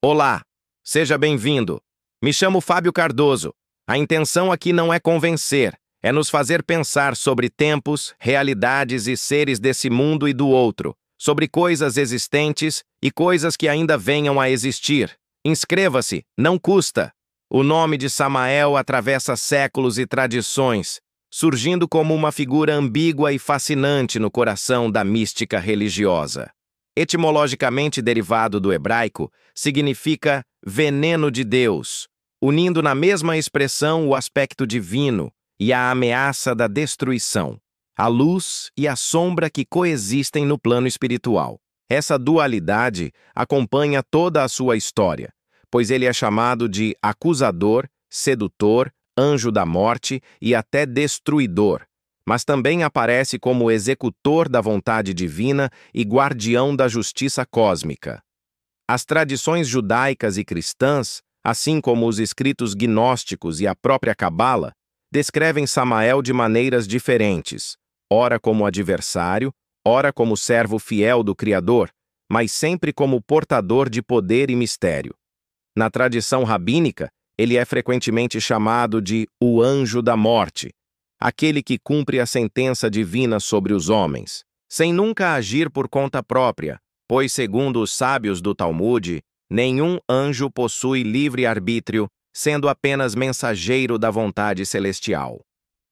Olá, seja bem-vindo. Me chamo Fábio Cardoso. A intenção aqui não é convencer, é nos fazer pensar sobre tempos, realidades e seres desse mundo e do outro, sobre coisas existentes e coisas que ainda venham a existir. Inscreva-se, não custa. O nome de Samael atravessa séculos e tradições, surgindo como uma figura ambígua e fascinante no coração da mística religiosa. Etimologicamente derivado do hebraico, significa veneno de Deus, unindo na mesma expressão o aspecto divino e a ameaça da destruição, a luz e a sombra que coexistem no plano espiritual. Essa dualidade acompanha toda a sua história, pois ele é chamado de acusador, sedutor, anjo da morte e até destruidor, mas também aparece como executor da vontade divina e guardião da justiça cósmica. As tradições judaicas e cristãs, assim como os escritos gnósticos e a própria Cabala, descrevem Samael de maneiras diferentes, ora como adversário, ora como servo fiel do Criador, mas sempre como portador de poder e mistério. Na tradição rabínica, ele é frequentemente chamado de o anjo da morte, aquele que cumpre a sentença divina sobre os homens, sem nunca agir por conta própria, pois, segundo os sábios do Talmude, nenhum anjo possui livre-arbítrio, sendo apenas mensageiro da vontade celestial.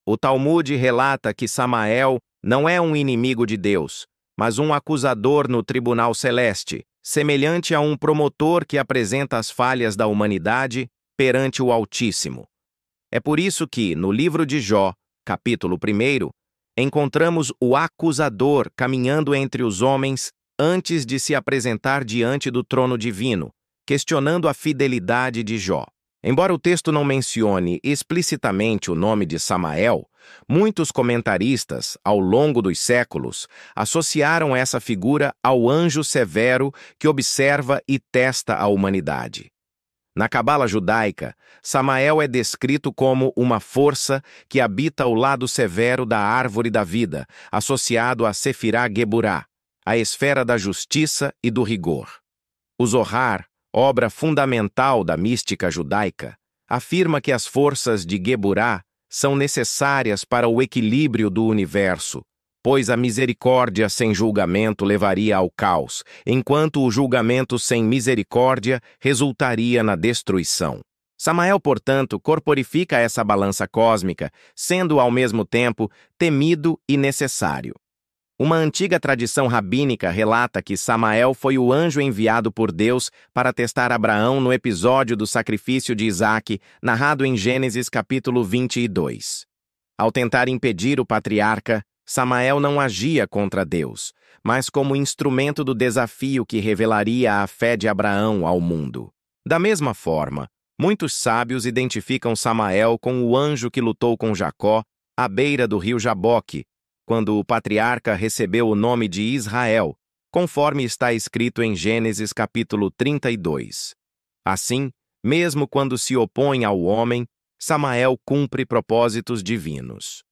O Talmude relata que Samael não é um inimigo de Deus, mas um acusador no tribunal celeste, semelhante a um promotor que apresenta as falhas da humanidade perante o Altíssimo. É por isso que, no livro de Jó, capítulo 1, encontramos o acusador caminhando entre os homens antes de se apresentar diante do trono divino, questionando a fidelidade de Jó. Embora o texto não mencione explicitamente o nome de Samael, muitos comentaristas, ao longo dos séculos, associaram essa figura ao anjo severo que observa e testa a humanidade. Na Cabala judaica, Samael é descrito como uma força que habita ao lado severo da árvore da vida, associado a Sefirá Geburá, a esfera da justiça e do rigor. O Zohar, obra fundamental da mística judaica, afirma que as forças de Geburá são necessárias para o equilíbrio do universo, pois a misericórdia sem julgamento levaria ao caos, enquanto o julgamento sem misericórdia resultaria na destruição. Samael, portanto, corporifica essa balança cósmica, sendo ao mesmo tempo temido e necessário. Uma antiga tradição rabínica relata que Samael foi o anjo enviado por Deus para testar Abraão no episódio do sacrifício de Isaque, narrado em Gênesis capítulo 22. Ao tentar impedir o patriarca, Samael não agia contra Deus, mas como instrumento do desafio que revelaria a fé de Abraão ao mundo. Da mesma forma, muitos sábios identificam Samael com o anjo que lutou com Jacó à beira do rio Jaboque, quando o patriarca recebeu o nome de Israel, conforme está escrito em Gênesis capítulo 32. Assim, mesmo quando se opõe ao homem, Samael cumpre propósitos divinos.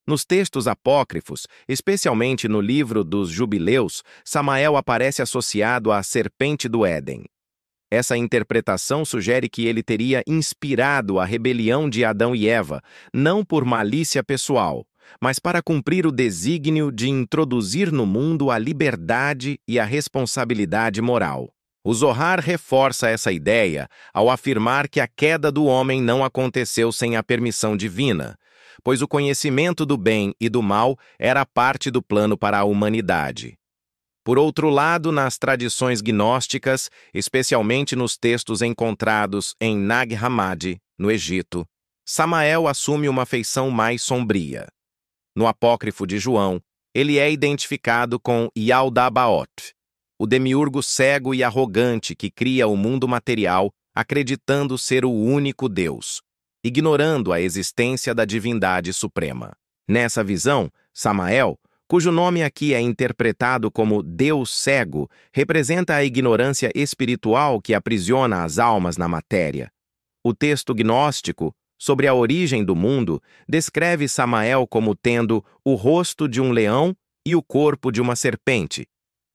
Nos textos apócrifos, especialmente no livro dos Jubileus, Samael aparece associado à serpente do Éden. Essa interpretação sugere que ele teria inspirado a rebelião de Adão e Eva, não por malícia pessoal, mas para cumprir o desígnio de introduzir no mundo a liberdade e a responsabilidade moral. O Zohar reforça essa ideia ao afirmar que a queda do homem não aconteceu sem a permissão divina, pois o conhecimento do bem e do mal era parte do plano para a humanidade. Por outro lado, nas tradições gnósticas, especialmente nos textos encontrados em Nag Hammadi, no Egito, Samael assume uma feição mais sombria. No apócrifo de João, ele é identificado com Yaldabaoth, o demiurgo cego e arrogante que cria o mundo material, acreditando ser o único Deus, ignorando a existência da divindade suprema. Nessa visão, Samael, cujo nome aqui é interpretado como Deus cego, representa a ignorância espiritual que aprisiona as almas na matéria. O texto gnóstico, sobre a origem do mundo, descreve Samael como tendo o rosto de um leão e o corpo de uma serpente,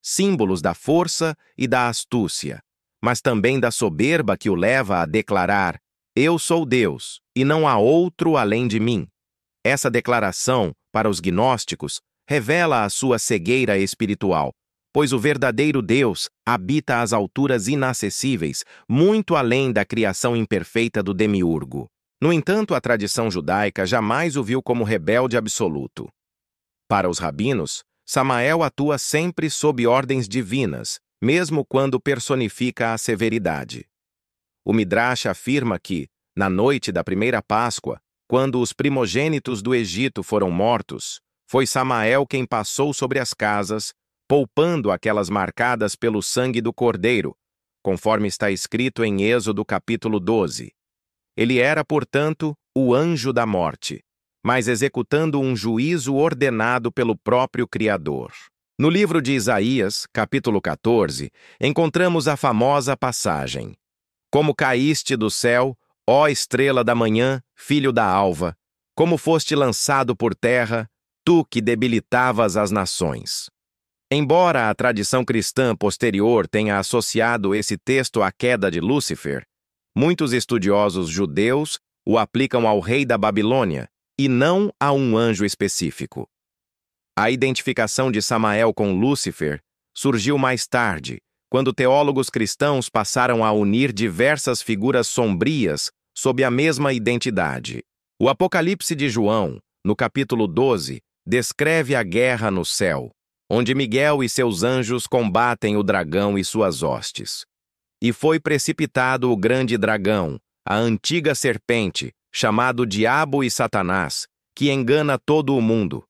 símbolos da força e da astúcia, mas também da soberba que o leva a declarar: Eu sou Deus, e não há outro além de mim. Essa declaração, para os gnósticos, revela a sua cegueira espiritual, pois o verdadeiro Deus habita às alturas inacessíveis, muito além da criação imperfeita do demiurgo. No entanto, a tradição judaica jamais o viu como rebelde absoluto. Para os rabinos, Samael atua sempre sob ordens divinas, mesmo quando personifica a severidade. O Midrash afirma que, na noite da primeira Páscoa, quando os primogênitos do Egito foram mortos, foi Samael quem passou sobre as casas, poupando aquelas marcadas pelo sangue do cordeiro, conforme está escrito em Êxodo capítulo 12. Ele era, portanto, o anjo da morte, mas executando um juízo ordenado pelo próprio Criador. No livro de Isaías, capítulo 14, encontramos a famosa passagem: Como caíste do céu, ó estrela da manhã, filho da alva, como foste lançado por terra, tu que debilitavas as nações. Embora a tradição cristã posterior tenha associado esse texto à queda de Lúcifer, muitos estudiosos judeus o aplicam ao rei da Babilônia e não a um anjo específico. A identificação de Samael com Lúcifer surgiu mais tarde, quando teólogos cristãos passaram a unir diversas figuras sombrias sob a mesma identidade. O Apocalipse de João, no capítulo 12, descreve a guerra no céu, onde Miguel e seus anjos combatem o dragão e suas hostes. E foi precipitado o grande dragão, a antiga serpente, chamado Diabo e Satanás, que engana todo o mundo.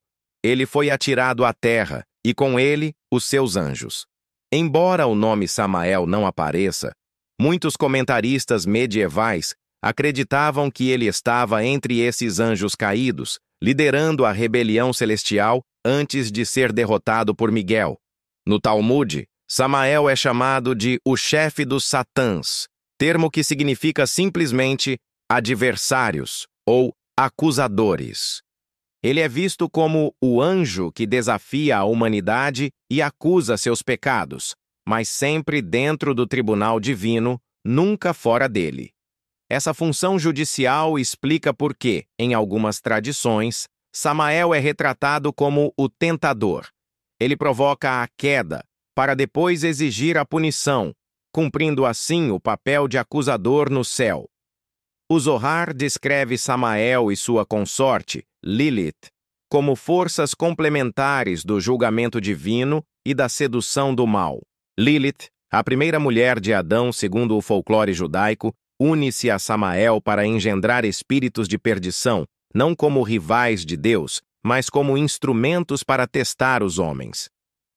Ele foi atirado à terra, e com ele, os seus anjos. Embora o nome Samael não apareça, muitos comentaristas medievais acreditavam que ele estava entre esses anjos caídos, liderando a rebelião celestial antes de ser derrotado por Miguel. No Talmud, Samael é chamado de o chefe dos satãs, termo que significa simplesmente adversários ou acusadores. Ele é visto como o anjo que desafia a humanidade e acusa seus pecados, mas sempre dentro do tribunal divino, nunca fora dele. Essa função judicial explica por que, em algumas tradições, Samael é retratado como o tentador. Ele provoca a queda, para depois exigir a punição, cumprindo assim o papel de acusador no céu. O Zohar descreve Samael e sua consorte, Lilith, como forças complementares do julgamento divino e da sedução do mal. Lilith, a primeira mulher de Adão segundo o folclore judaico, une-se a Samael para engendrar espíritos de perdição, não como rivais de Deus, mas como instrumentos para testar os homens.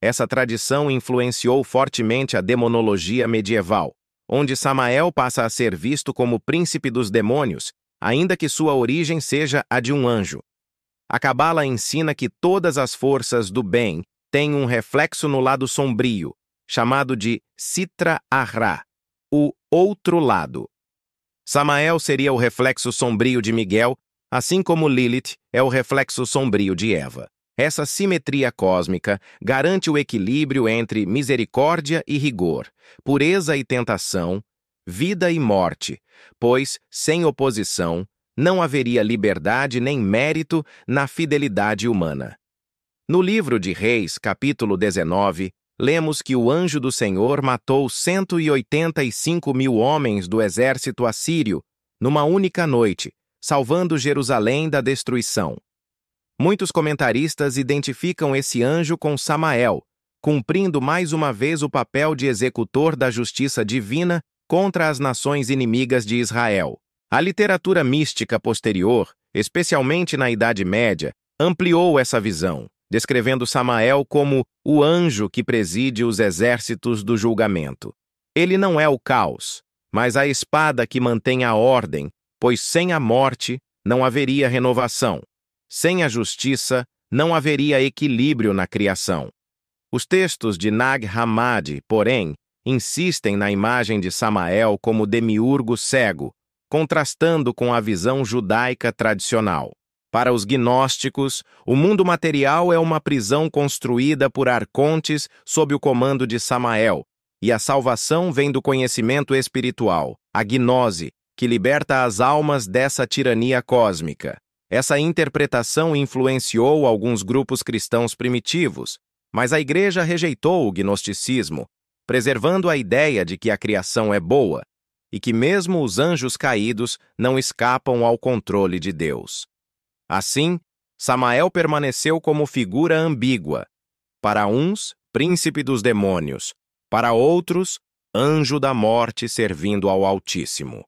Essa tradição influenciou fortemente a demonologia medieval, onde Samael passa a ser visto como príncipe dos demônios, ainda que sua origem seja a de um anjo. A Cabala ensina que todas as forças do bem têm um reflexo no lado sombrio, chamado de Sitra Ahra, o outro lado. Samael seria o reflexo sombrio de Miguel, assim como Lilith é o reflexo sombrio de Eva. Essa simetria cósmica garante o equilíbrio entre misericórdia e rigor, pureza e tentação, vida e morte, pois, sem oposição, não haveria liberdade nem mérito na fidelidade humana. No livro de Reis, capítulo 19, lemos que o anjo do Senhor matou 185.000 homens do exército assírio numa única noite, salvando Jerusalém da destruição. Muitos comentaristas identificam esse anjo com Samael, cumprindo mais uma vez o papel de executor da justiça divina contra as nações inimigas de Israel. A literatura mística posterior, especialmente na Idade Média, ampliou essa visão, descrevendo Samael como o anjo que preside os exércitos do julgamento. Ele não é o caos, mas a espada que mantém a ordem, pois sem a morte não haveria renovação. Sem a justiça, não haveria equilíbrio na criação. Os textos de Nag Hammadi, porém, insistem na imagem de Samael como demiurgo cego, contrastando com a visão judaica tradicional. Para os gnósticos, o mundo material é uma prisão construída por arcontes sob o comando de Samael, e a salvação vem do conhecimento espiritual, a gnose, que liberta as almas dessa tirania cósmica. Essa interpretação influenciou alguns grupos cristãos primitivos, mas a Igreja rejeitou o gnosticismo, preservando a ideia de que a criação é boa e que mesmo os anjos caídos não escapam ao controle de Deus. Assim, Samael permaneceu como figura ambígua. Para uns, príncipe dos demônios, para outros, anjo da morte servindo ao Altíssimo.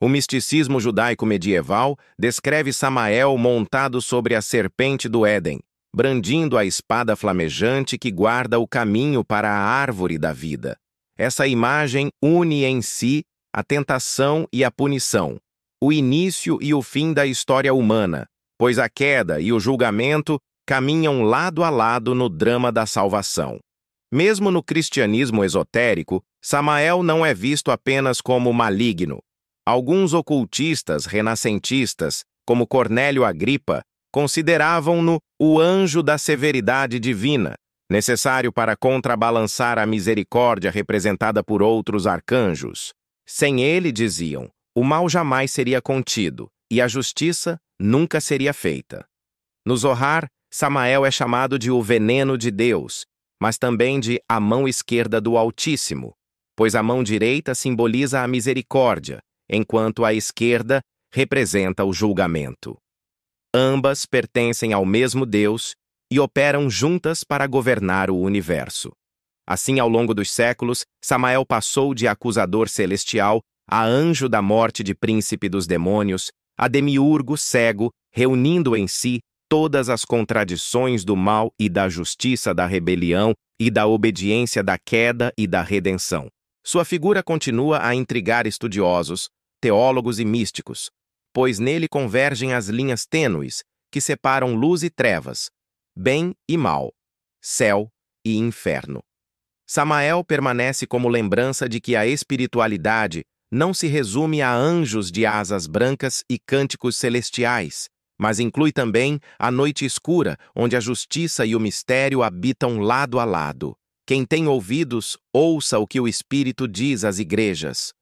O misticismo judaico medieval descreve Samael montado sobre a serpente do Éden, brandindo a espada flamejante que guarda o caminho para a árvore da vida. Essa imagem une em si a tentação e a punição, o início e o fim da história humana, pois a queda e o julgamento caminham lado a lado no drama da salvação. Mesmo no cristianismo esotérico, Samael não é visto apenas como maligno. Alguns ocultistas renascentistas, como Cornélio Agripa, consideravam-no o anjo da severidade divina, necessário para contrabalançar a misericórdia representada por outros arcanjos. Sem ele, diziam, o mal jamais seria contido e a justiça nunca seria feita. No Zohar, Samael é chamado de o veneno de Deus, mas também de a mão esquerda do Altíssimo, pois a mão direita simboliza a misericórdia, enquanto a esquerda representa o julgamento. Ambas pertencem ao mesmo Deus e operam juntas para governar o universo. Assim, ao longo dos séculos, Samael passou de acusador celestial a anjo da morte de príncipe dos demônios, a demiurgo cego, reunindo em si todas as contradições do mal e da justiça da rebelião e da obediência da queda e da redenção. Sua figura continua a intrigar estudiosos, teólogos e místicos, pois nele convergem as linhas tênues que separam luz e trevas, bem e mal, céu e inferno. Samael permanece como lembrança de que a espiritualidade não se resume a anjos de asas brancas e cânticos celestiais, mas inclui também a noite escura, onde a justiça e o mistério habitam lado a lado. Quem tem ouvidos, ouça o que o Espírito diz às igrejas.